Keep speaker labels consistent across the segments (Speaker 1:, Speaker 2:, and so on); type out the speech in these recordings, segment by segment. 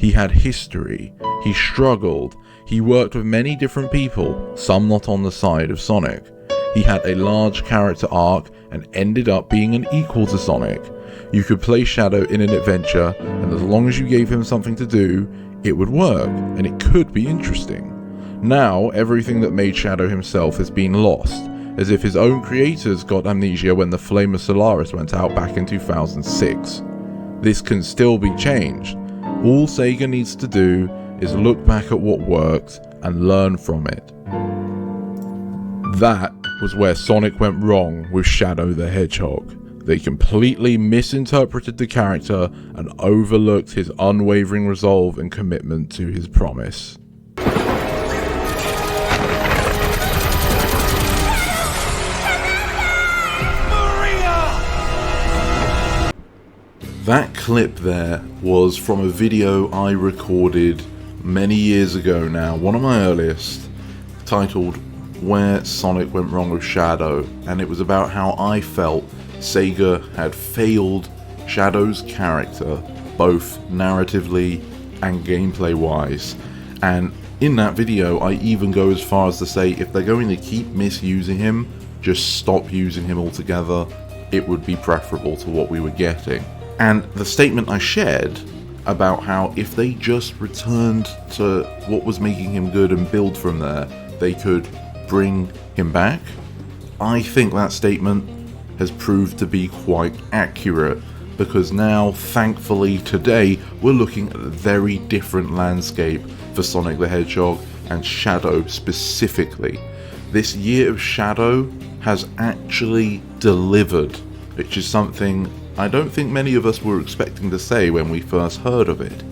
Speaker 1: He had history, he struggled, he worked with many different people, some not on the side of Sonic. He had a large character arc and ended up being an equal to Sonic. You could play Shadow in an adventure, and as long as you gave him something to do, it would work, and it could be interesting. Now, everything that made Shadow himself has been lost, as if his own creators got amnesia when the Flame of Solaris went out back in 2006. This can still be changed. All Sega needs to do is look back at what worked and learn from it. That was where Sonic went wrong with Shadow the Hedgehog. They completely misinterpreted the character and overlooked his unwavering resolve and commitment to his promise. That clip there was from a video I recorded many years ago now, one of my earliest, titled Where Sonic Went Wrong with Shadow, and it was about how I felt Sega had failed Shadow's character, both narratively and gameplay wise. And in that video I even go as far as to say if they're going to keep misusing him, just stop using him altogether. It would be preferable to what we were getting. And the statement I shared about how if they just returned to what was making him good and build from there, they could bring him back, I think that statement has proved to be quite accurate, because now, thankfully, today, we're looking at a very different landscape for Sonic the Hedgehog and Shadow specifically. This year of Shadow has actually delivered, which is something I don't think many of us were expecting to say when we first heard of it.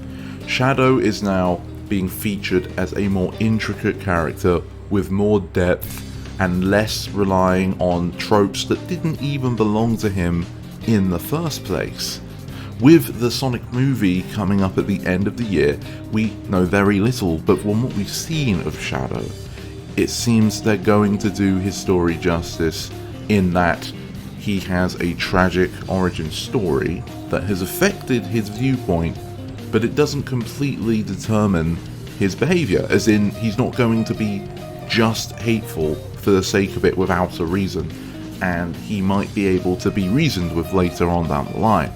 Speaker 1: Shadow is now being featured as a more intricate character with more depth and less relying on tropes that didn't even belong to him in the first place. With the Sonic movie coming up at the end of the year, we know very little, but from what we've seen of Shadow, it seems they're going to do his story justice in that he has a tragic origin story that has affected his viewpoint, but it doesn't completely determine his behaviour, as in he's not going to be just hateful for the sake of it without a reason, and he might be able to be reasoned with later on down the line.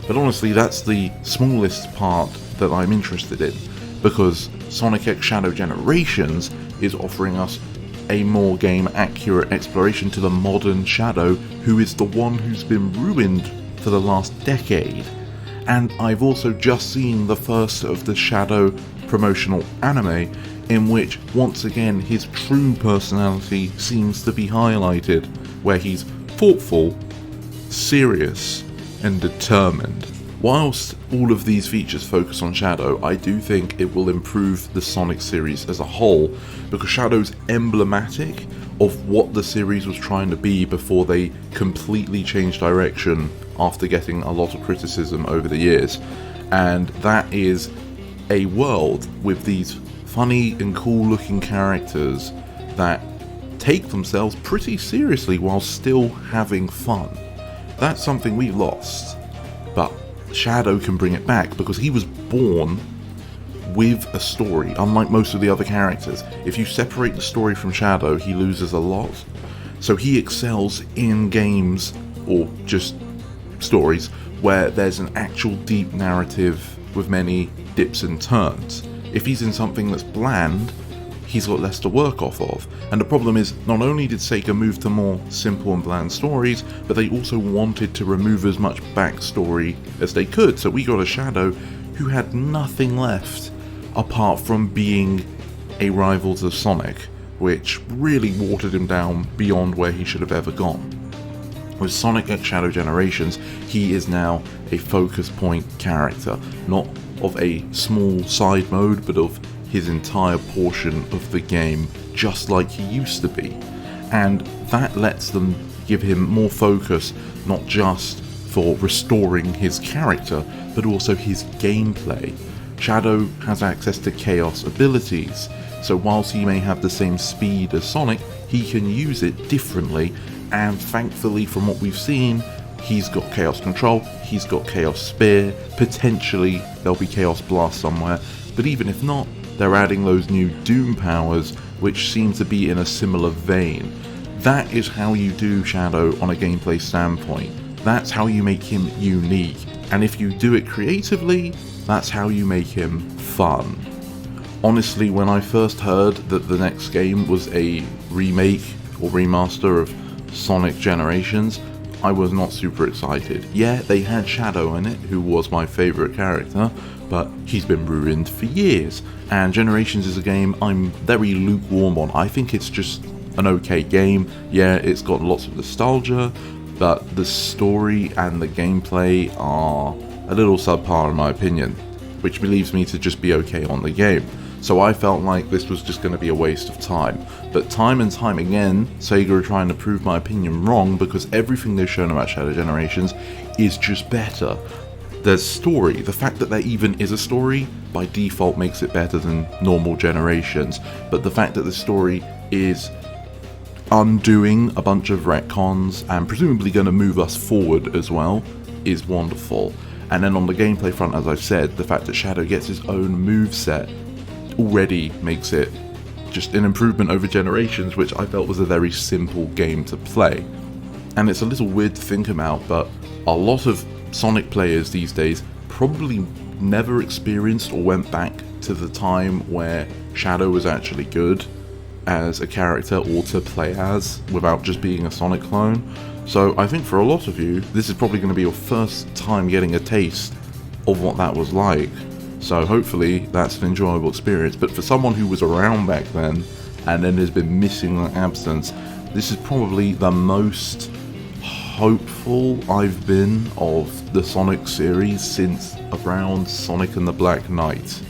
Speaker 1: But honestly, that's the smallest part that I'm interested in, because Sonic X Shadow Generations is offering us a more game-accurate exploration to the modern Shadow, who is the one who's been ruined for the last decade. And I've also just seen the first of the Shadow promotional anime, in which once again his true personality seems to be highlighted, where he's thoughtful, serious, and determined. Whilst all of these features focus on Shadow, I do think it will improve the Sonic series as a whole, because Shadow's emblematic of what the series was trying to be before they completely changed direction after getting a lot of criticism over the years. And that is a world with these funny and cool looking characters that take themselves pretty seriously while still having fun. That's something we lost, but Shadow can bring it back because he was born with a story, unlike most of the other characters. If you separate the story from Shadow, he loses a lot. So he excels in games, or just stories, where there's an actual deep narrative with many dips and turns. If he's in something that's bland, he's got less to work off of. And the problem is, not only did Sega move to more simple and bland stories, but they also wanted to remove as much backstory as they could. So we got a Shadow who had nothing left apart from being a rival to Sonic, which really watered him down beyond where he should have ever gone. With Sonic X Shadow Generations, he is now a focus point character, not of a small side mode, but of his entire portion of the game, just like he used to be. And that lets them give him more focus, not just for restoring his character, but also his gameplay. Shadow has access to Chaos abilities, so whilst he may have the same speed as Sonic, he can use it differently, and thankfully from what we've seen, he's got Chaos Control, he's got Chaos Spear, potentially there'll be Chaos Blast somewhere, but even if not, they're adding those new Doom powers, which seem to be in a similar vein. That is how you do Shadow on a gameplay standpoint. That's how you make him unique, and if you do it creatively, that's how you make him fun. Honestly, when I first heard that the next game was a remake or remaster of Sonic Generations, I was not super excited. Yeah, they had Shadow in it, who was my favourite character, but he's been ruined for years, and Generations is a game I'm very lukewarm on. I think it's just an okay game. Yeah, it's got lots of nostalgia, but the story and the gameplay are a little subpar in my opinion, which leaves me to just be okay on the game. So I felt like this was just going to be a waste of time. But time and time again, Sega are trying to prove my opinion wrong, because everything they've shown about Shadow Generations is just better. There's story. The fact that there even is a story, by default makes it better than normal Generations. But the fact that the story is undoing a bunch of retcons and presumably going to move us forward as well is wonderful. And then on the gameplay front, as I've said, the fact that Shadow gets his own moveset already makes it just an improvement over Generations, which I felt was a very simple game to play. And it's a little weird to think about, but a lot of Sonic players these days probably never experienced or went back to the time where Shadow was actually good as a character or to play as without just being a Sonic clone. So I think for a lot of you, this is probably going to be your first time getting a taste of what that was like. So hopefully that's an enjoyable experience. But for someone who was around back then and then has been missing that absence, this is probably the most hopeful I've been of the Sonic series since around Sonic and the Black Knight.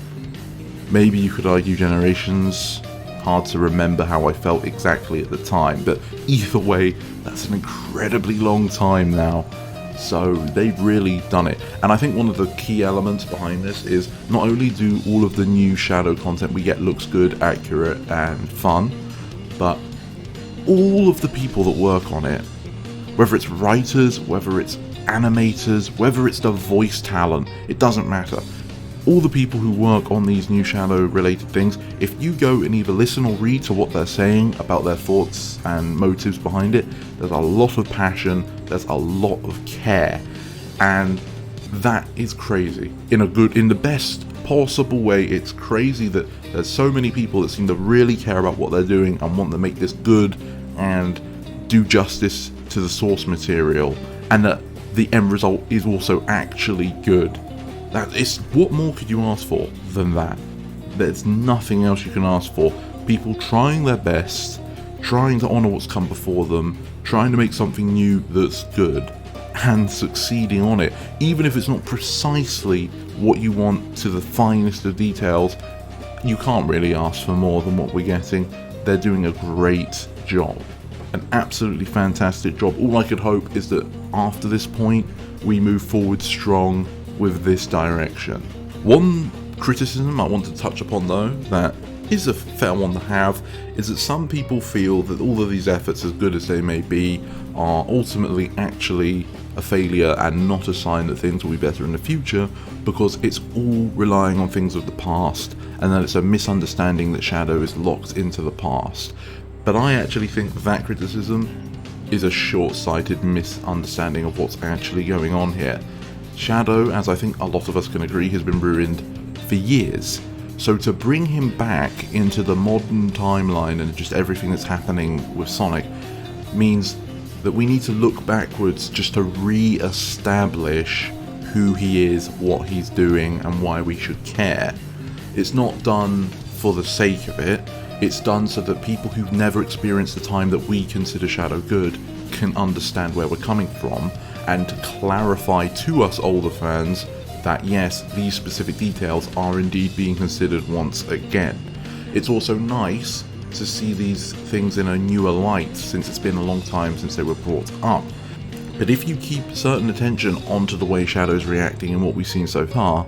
Speaker 1: Maybe you could argue Generations, hard to remember how I felt exactly at the time, but either way, that's an incredibly long time now. So they've really done it. And I think one of the key elements behind this is not only do all of the new Shadow content we get looks good, accurate, and fun, but all of the people that work on it, whether it's writers, whether it's animators, whether it's the voice talent, it doesn't matter. All the people who work on these new Shadow related things, if you go and either listen or read to what they're saying about their thoughts and motives behind it, there's a lot of passion, there's a lot of care, and that is crazy. In the best possible way, it's crazy that there's so many people that seem to really care about what they're doing and want to make this good and do justice to the source material, and that the end result is also actually good. What more could you ask for than that? There's nothing else you can ask for. People trying their best, trying to honour what's come before them, trying to make something new that's good, and succeeding on it. Even if it's not precisely what you want to the finest of details, you can't really ask for more than what we're getting. They're doing a great job. An absolutely fantastic job. All I could hope is that after this point, we move forward strong with this direction. One criticism I want to touch upon though, that is a fair one to have, is that some people feel that all of these efforts, as good as they may be, are ultimately actually a failure and not a sign that things will be better in the future, because it's all relying on things of the past, and that it's a misunderstanding that Shadow is locked into the past. But I actually think that criticism is a short-sighted misunderstanding of what's actually going on here. Shadow, as I think a lot of us can agree, has been ruined for years. So to bring him back into the modern timeline and just everything that's happening with Sonic means that we need to look backwards just to re-establish who he is, what he's doing, and why we should care. It's not done for the sake of it. It's done so that people who've never experienced the time that we consider Shadow good can understand where we're coming from, and to clarify to us older fans that yes, these specific details are indeed being considered once again. It's also nice to see these things in a newer light, since it's been a long time since they were brought up. But if you keep certain attention onto the way Shadow's reacting and what we've seen so far,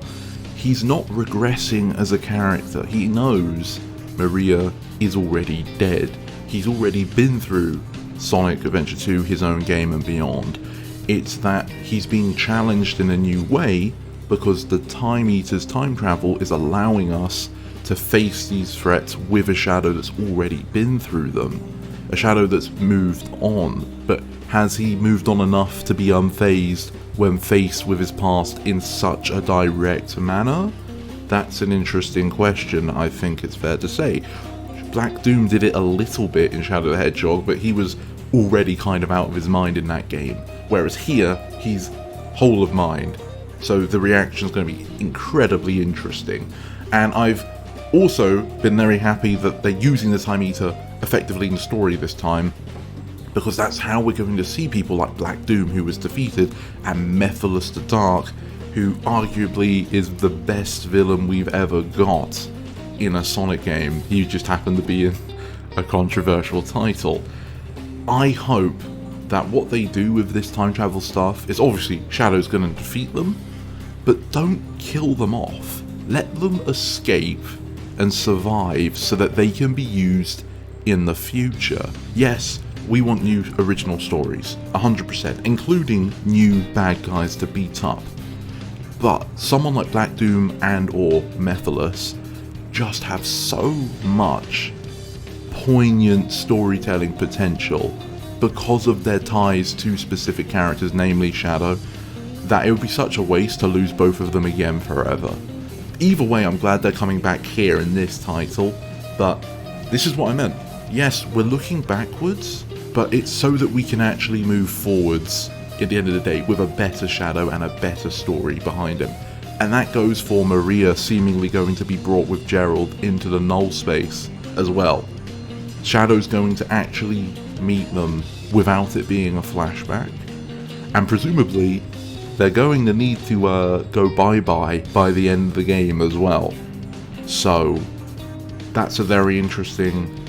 Speaker 1: he's not regressing as a character. He knows Maria is already dead. He's already been through Sonic Adventure 2, his own game, and beyond. It's that he's being challenged in a new way because the Time Eater's time travel is allowing us to face these threats with a Shadow that's already been through them. A Shadow that's moved on, but has he moved on enough to be unfazed when faced with his past in such a direct manner? That's an interesting question, I think it's fair to say. Black Doom did it a little bit in Shadow the Hedgehog, but he was already kind of out of his mind in that game. Whereas here, he's whole of mind. So the reaction's going to be incredibly interesting. And I've also been very happy that they're using the Time Eater effectively in the story this time, because that's how we're going to see people like Black Doom, who was defeated, and Mephiles the Dark, who arguably is the best villain we've ever got in a Sonic game. He just happened to be in a controversial title. I hope that what they do with this time travel stuff is, obviously Shadow's going to defeat them, but don't kill them off. Let them escape and survive so that they can be used in the future. Yes, we want new original stories, 100%, including new bad guys to beat up. But someone like Black Doom and or Mephiles just have so much poignant storytelling potential because of their ties to specific characters, namely Shadow, that it would be such a waste to lose both of them again forever. Either way, I'm glad they're coming back here in this title, but this is what I meant. Yes, we're looking backwards, but it's so that we can actually move forwards at the end of the day with a better Shadow and a better story behind him. And that goes for Maria seemingly going to be brought with Gerald into the null space as well. Shadow's going to actually meet them without it being a flashback, and presumably they're going to need to go bye-bye by the end of the game as well. So that's a very interesting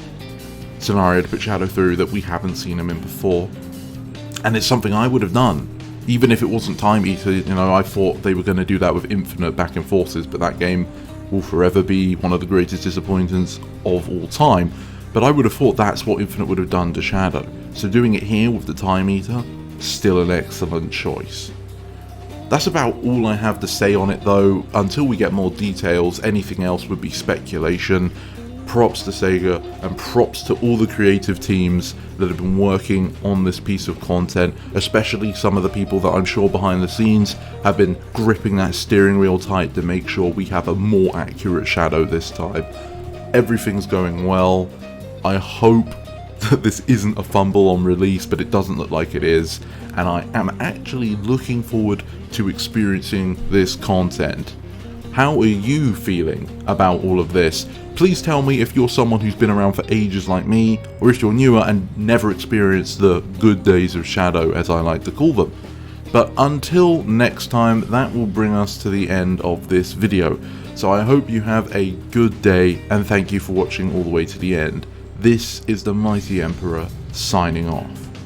Speaker 1: scenario to put Shadow through that we haven't seen him in before, and it's something I would have done even if it wasn't Time Eater. You know, I thought they were going to do that with Infinite back in Forces, but that game will forever be one of the greatest disappointments of all time. But I would have thought that's what Infinite would have done to Shadow, so doing it here with the Time Eater, still an excellent choice. That's about all I have to say on it though. Until we get more details, anything else would be speculation. Props to Sega, and props to all the creative teams that have been working on this piece of content, especially some of the people that I'm sure behind the scenes have been gripping that steering wheel tight to make sure we have a more accurate Shadow this time. Everything's going well. I hope that this isn't a fumble on release, but it doesn't look like it is, and I am actually looking forward to experiencing this content. How are you feeling about all of this? Please tell me if you're someone who's been around for ages like me, or if you're newer and never experienced the good days of Shadow, as I like to call them. But until next time, that will bring us to the end of this video. So I hope you have a good day, and thank you for watching all the way to the end. This is the Mighty Emperor, signing off.